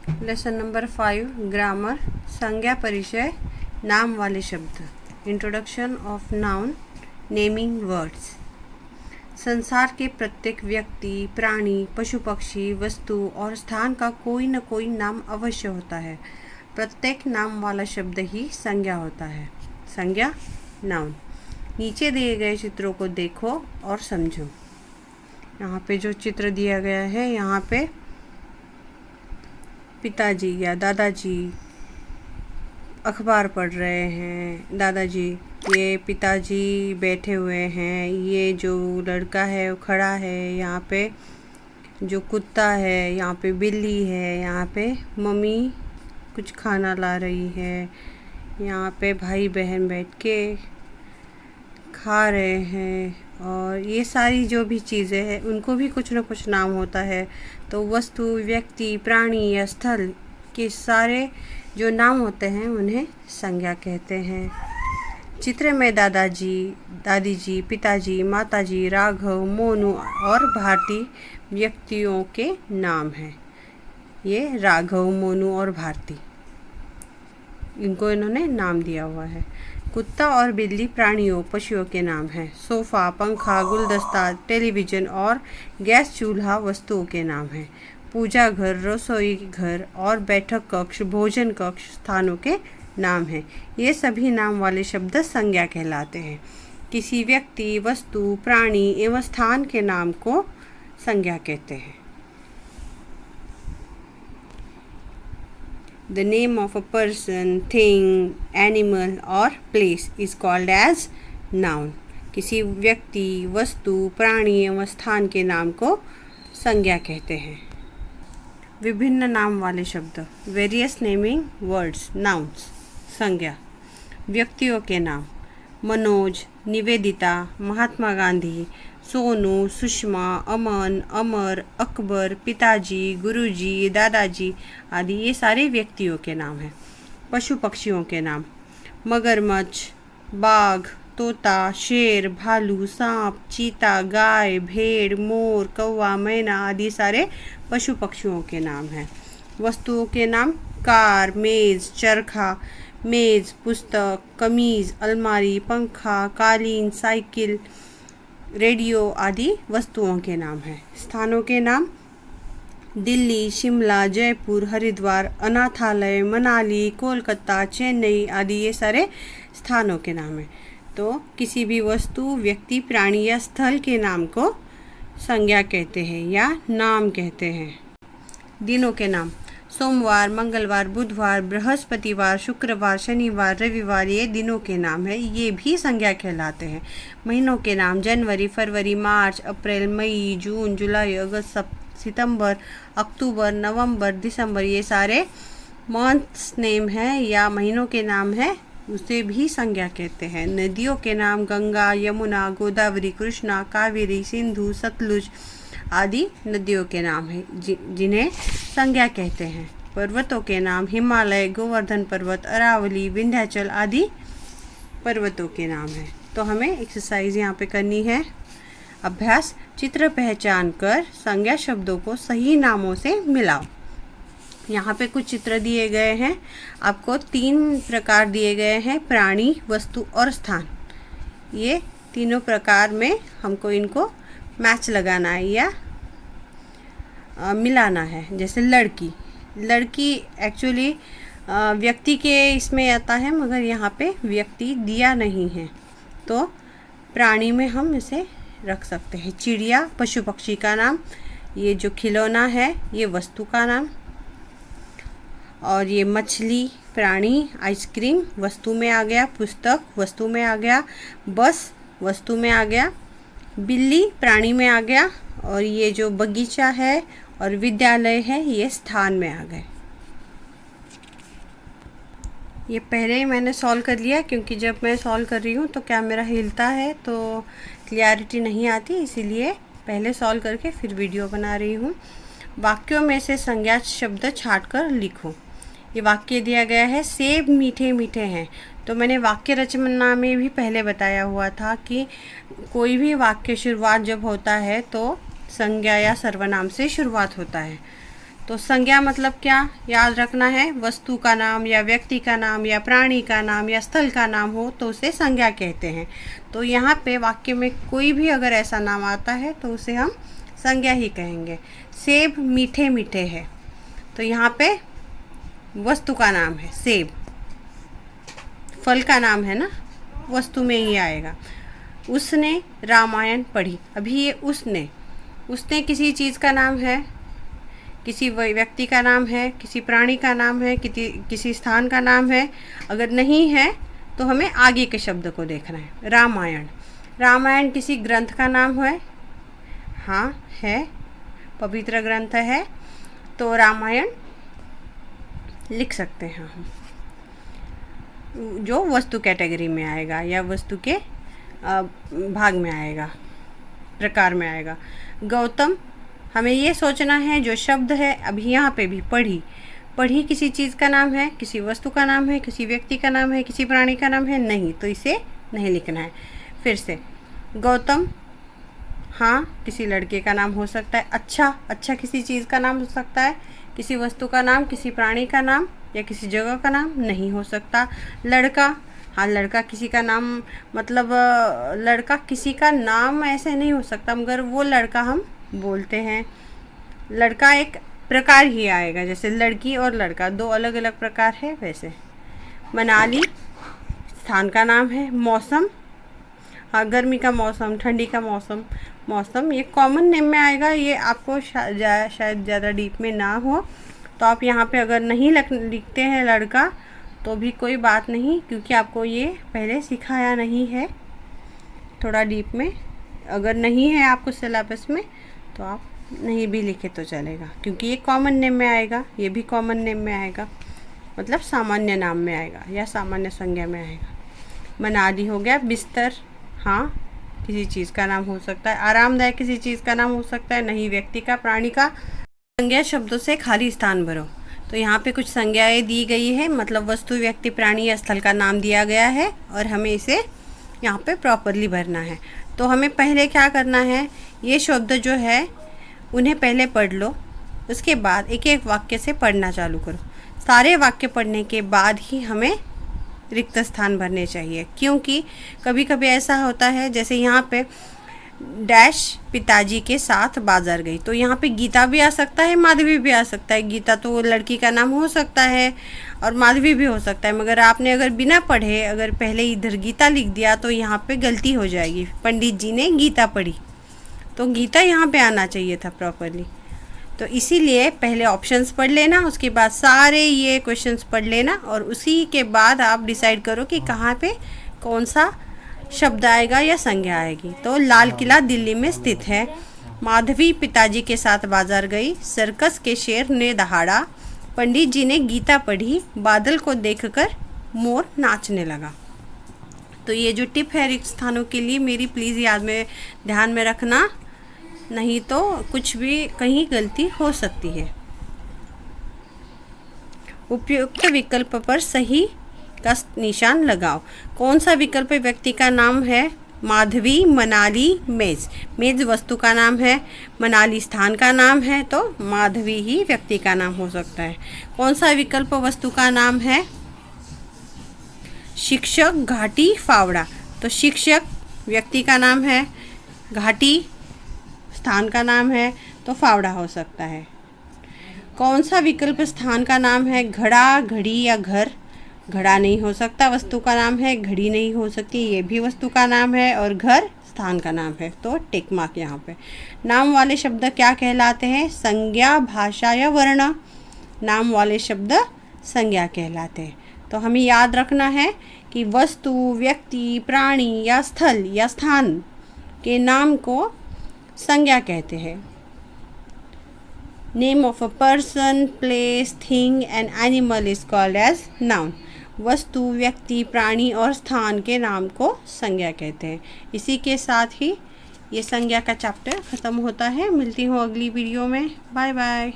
Lesson number 5 grammar संज्ञा परिचय नाम वाले शब्द। Introduction of noun naming words. संसार के प्रत्येक व्यक्ति, प्राणी, पशु पक्षी, वस्तु और स्थान का कोई न कोई नाम अवश्य होता है। प्रत्येक नाम वाला शब्द ही संज्ञा होता है। संज्ञा नाउन। नीचे दिए गए चित्रों को देखो और समझो। यहाँ पे जो चित्र दिया गया है, यहाँ पे पिताजी या दादाजी अखबार पढ़ रहे हैं। दादाजी, ये पिताजी बैठे हुए हैं। ये जो लड़का है वो खड़ा है। यहाँ पे जो कुत्ता है, यहाँ पे बिल्ली है। यहाँ पे मम्मी कुछ खाना ला रही है। यहाँ पे भाई बहन बैठ के खा रहे हैं। और ये सारी जो भी चीज़ें हैं उनको भी कुछ न कुछ नाम होता है। तो वस्तु, व्यक्ति, प्राणी या स्थल के सारे जो नाम होते हैं उन्हें संज्ञा कहते हैं। चित्र में दादाजी, दादीजी, पिताजी, माताजी, राघव, मोनू और भारती व्यक्तियों के नाम हैं। ये राघव, मोनू और भारती, इनको इन्होंने नाम दिया हुआ है। कुत्ता और बिल्ली प्राणियों, पशुओं के नाम हैं। सोफ़ा, पंखा, गुलदस्ता, टेलीविज़न और गैस चूल्हा वस्तुओं के नाम हैं। पूजा घर, रसोई घर और बैठक कक्ष, भोजन कक्ष स्थानों के नाम हैं। ये सभी नाम वाले शब्द संज्ञा कहलाते हैं। किसी व्यक्ति, वस्तु, प्राणी एवं स्थान के नाम को संज्ञा कहते हैं। The name of a person, thing, animal or place is called as noun. किसी व्यक्ति, वस्तु, प्राणी एवं स्थान के नाम को संज्ञा कहते हैं। विभिन्न नाम वाले शब्द। Various naming words, nouns. संज्ञा। व्यक्तियों के नाम। मनोज, निवेदिता, महात्मा गांधी, सोनू, सुषमा, अमन, अमर, अकबर, पिताजी, गुरुजी, दादाजी आदि ये सारे व्यक्तियों के नाम हैं। पशु पक्षियों के नाम। मगरमच्छ, बाघ, तोता, शेर, भालू, सांप, चीता, गाय, भेड़, मोर, कौवा, मैना आदि सारे पशु पक्षियों के नाम हैं। वस्तुओं के नाम। कार, मेज़, चरखा, मेज़, पुस्तक, कमीज़, अलमारी, पंखा, कालीन, साइकिल, रेडियो आदि वस्तुओं के नाम हैं। स्थानों के नाम। दिल्ली, शिमला, जयपुर, हरिद्वार, अनाथालय, मनाली, कोलकाता, चेन्नई आदि ये सारे स्थानों के नाम हैं। तो किसी भी वस्तु, व्यक्ति, प्राणी या स्थल के नाम को संज्ञा कहते हैं या नाम कहते हैं। दिनों के नाम। सोमवार, मंगलवार, बुधवार, बृहस्पतिवार, शुक्रवार, शनिवार, रविवार ये दिनों के नाम है। ये भी संज्ञा कहलाते हैं। महीनों के नाम। जनवरी, फरवरी, मार्च, अप्रैल, मई, जून, जुलाई, अगस्त, सितंबर, अक्टूबर, नवंबर, दिसंबर ये सारे मंथ्स नेम हैं या महीनों के नाम हैं, उसे भी संज्ञा कहते हैं। नदियों के नाम। गंगा, यमुना, गोदावरी, कृष्णा, कावेरी, सिंधु, सतलुज आदि नदियों के नाम हैं जिन्हें संज्ञा कहते हैं। पर्वतों के नाम। हिमालय, गोवर्धन पर्वत, अरावली, विंध्याचल आदि पर्वतों के नाम हैं। तो हमें एक्सरसाइज यहाँ पे करनी है। अभ्यास। चित्र पहचान कर संज्ञा शब्दों को सही नामों से मिलाओ। यहाँ पे कुछ चित्र दिए गए हैं। आपको 3 प्रकार दिए गए हैं, प्राणी, वस्तु और स्थान। ये तीनों प्रकार में हमको इनको मैच लगाना है या मिलाना है। जैसे लड़की, लड़की एक्चुअली व्यक्ति के इसमें आता है, मगर यहाँ पे व्यक्ति दिया नहीं है, तो प्राणी में हम इसे रख सकते हैं। चिड़िया, पशु पक्षी का नाम। ये जो खिलौना है ये वस्तु का नाम। और ये मछली प्राणी, आइसक्रीम वस्तु में आ गया, पुस्तक वस्तु में आ गया, बस वस्तु में आ गया, बिल्ली प्राणी में आ गया, और ये जो बगीचा है और विद्यालय है ये स्थान में आ गए। ये पहले ही मैंने सॉल्व कर लिया, क्योंकि जब मैं सॉल्व कर रही हूँ तो कैमरा हिलता है तो क्लियरिटी नहीं आती, इसीलिए पहले सॉल्व करके फिर वीडियो बना रही हूँ। वाक्यों में से संज्ञा शब्द छाँट कर लिखो। ये वाक्य दिया गया है, सेब मीठे मीठे हैं। तो मैंने वाक्य रचना में भी पहले बताया हुआ था कि कोई भी वाक्य शुरुआत जब होता है तो संज्ञा या सर्वनाम से शुरुआत होता है। तो संज्ञा मतलब क्या याद रखना है, वस्तु का नाम या व्यक्ति का नाम या प्राणी का नाम या स्थल का नाम हो तो उसे संज्ञा कहते हैं। तो यहाँ पे वाक्य में कोई भी अगर ऐसा नाम आता है तो उसे हम संज्ञा ही कहेंगे। सेब मीठे मीठे है, तो यहाँ पे वस्तु का नाम है सेब, फल का नाम है ना, वस्तु में ही आएगा। उसने रामायण पढ़ी, अभी ये उसने किसी चीज़ का नाम है, किसी व्यक्ति का नाम है, किसी प्राणी का नाम है, किसी स्थान का नाम है। अगर नहीं है तो हमें आगे के शब्द को देखना है। रामायण किसी ग्रंथ का नाम है, हाँ है, पवित्र ग्रंथ है, तो रामायण लिख सकते हैं हम, जो वस्तु कैटेगरी में आएगा या वस्तु के भाग में आएगा, प्रकार में आएगा। गौतम, हमें ये सोचना है जो शब्द है अभी यहाँ पे भी पढ़ी किसी चीज़ का नाम है, किसी वस्तु का नाम है, किसी व्यक्ति का नाम है, किसी प्राणी का नाम है, नहीं, तो इसे नहीं लिखना है। फिर से गौतम, हाँ किसी लड़के का नाम हो सकता है। अच्छा किसी चीज़ का नाम हो सकता है, किसी वस्तु का नाम, किसी प्राणी का नाम या किसी जगह का नाम नहीं हो सकता। लड़का, हाँ लड़का किसी का नाम, मतलब लड़का किसी का नाम ऐसे नहीं हो सकता, मगर वो लड़का हम बोलते हैं। लड़का एक प्रकार ही आएगा, जैसे लड़की और लड़का दो अलग अलग प्रकार है वैसे। मनाली स्थान का नाम है। मौसम, हाँ गर्मी का मौसम, ठंडी का मौसम ये कॉमन नेम में आएगा, ये आपको शायद ज़्यादा डीप में ना हो, तो आप यहाँ पे अगर नहीं लिखते हैं लड़का तो भी कोई बात नहीं, क्योंकि आपको ये पहले सिखाया नहीं है थोड़ा डीप में। अगर नहीं है आपको सिलेबस में तो आप नहीं भी लिखे तो चलेगा, क्योंकि ये कॉमन नेम में आएगा, ये भी कॉमन नेम में आएगा, मतलब सामान्य नाम में आएगा या सामान्य संज्ञा में आएगा। मनाली हो गया। बिस्तर, हाँ किसी चीज़ का नाम हो सकता है। आरामदायक किसी चीज़ का नाम हो सकता है, नहीं व्यक्ति का, प्राणी का। संज्ञा शब्दों से खाली स्थान भरो, तो यहाँ पे कुछ संज्ञाएं दी गई है, मतलब वस्तु, व्यक्ति, प्राणी या स्थल का नाम दिया गया है और हमें इसे यहाँ पे प्रॉपरली भरना है। तो हमें पहले क्या करना है, ये शब्द जो है उन्हें पहले पढ़ लो, उसके बाद एक एक वाक्य से पढ़ना चालू करो। सारे वाक्य पढ़ने के बाद ही हमें रिक्त स्थान भरने चाहिए, क्योंकि कभी कभी ऐसा होता है, जैसे यहाँ पे डैश पिताजी के साथ बाजार गई, तो यहाँ पे गीता भी आ सकता है, माधवी भी आ सकता है। गीता तो लड़की का नाम हो सकता है और माधवी भी हो सकता है, मगर आपने अगर बिना पढ़े अगर पहले इधर गीता लिख दिया तो यहाँ पे गलती हो जाएगी। पंडित जी ने गीता पढ़ी, तो गीता यहाँ पे आना चाहिए था प्रॉपरली। तो इसीलिए पहले ऑप्शंस पढ़ लेना, उसके बाद सारे ये क्वेश्चंस पढ़ लेना और उसी के बाद आप डिसाइड करो कि कहाँ पे कौन सा शब्द आएगा या संज्ञा आएगी। तो लाल किला दिल्ली में स्थित है। माधवी पिताजी के साथ बाजार गई। सर्कस के शेर ने दहाड़ा। पंडित जी ने गीता पढ़ी। बादल को देखकर मोर नाचने लगा। तो ये जो टिप है रिक्त स्थानों के लिए मेरी, प्लीज़ याद में ध्यान में रखना, नहीं तो कुछ भी कहीं गलती हो सकती है। उपयुक्त विकल्प पर सही का निशान लगाओ। कौन सा विकल्प व्यक्ति का नाम है? माधवी, मनाली, मेज। मेज वस्तु का नाम है, मनाली स्थान का नाम है, तो माधवी ही व्यक्ति का नाम हो सकता है। कौन सा विकल्प वस्तु का नाम है? शिक्षक, घाटी, फावड़ा। तो शिक्षक व्यक्ति का नाम है, घाटी स्थान का नाम है, तो फावड़ा हो सकता है। कौन सा विकल्प स्थान का नाम है? घड़ा, घड़ी या घर। घड़ा नहीं हो सकता, वस्तु का नाम है। घड़ी नहीं हो सकती, ये भी वस्तु का नाम है। और घर स्थान का नाम है, तो टिक मार्क यहाँ पे। नाम वाले शब्द क्या कहलाते हैं? संज्ञा, भाषा या वर्ण। नाम वाले शब्द संज्ञा कहलाते हैं। तो हमें याद रखना है कि वस्तु, व्यक्ति, प्राणी या स्थल या स्थान के नाम को संज्ञा कहते हैं। Name of a person, place, thing and animal is called as noun. वस्तु, व्यक्ति, प्राणी और स्थान के नाम को संज्ञा कहते हैं। इसी के साथ ही ये संज्ञा का चैप्टर ख़त्म होता है। मिलती हूँ अगली वीडियो में। Bye bye.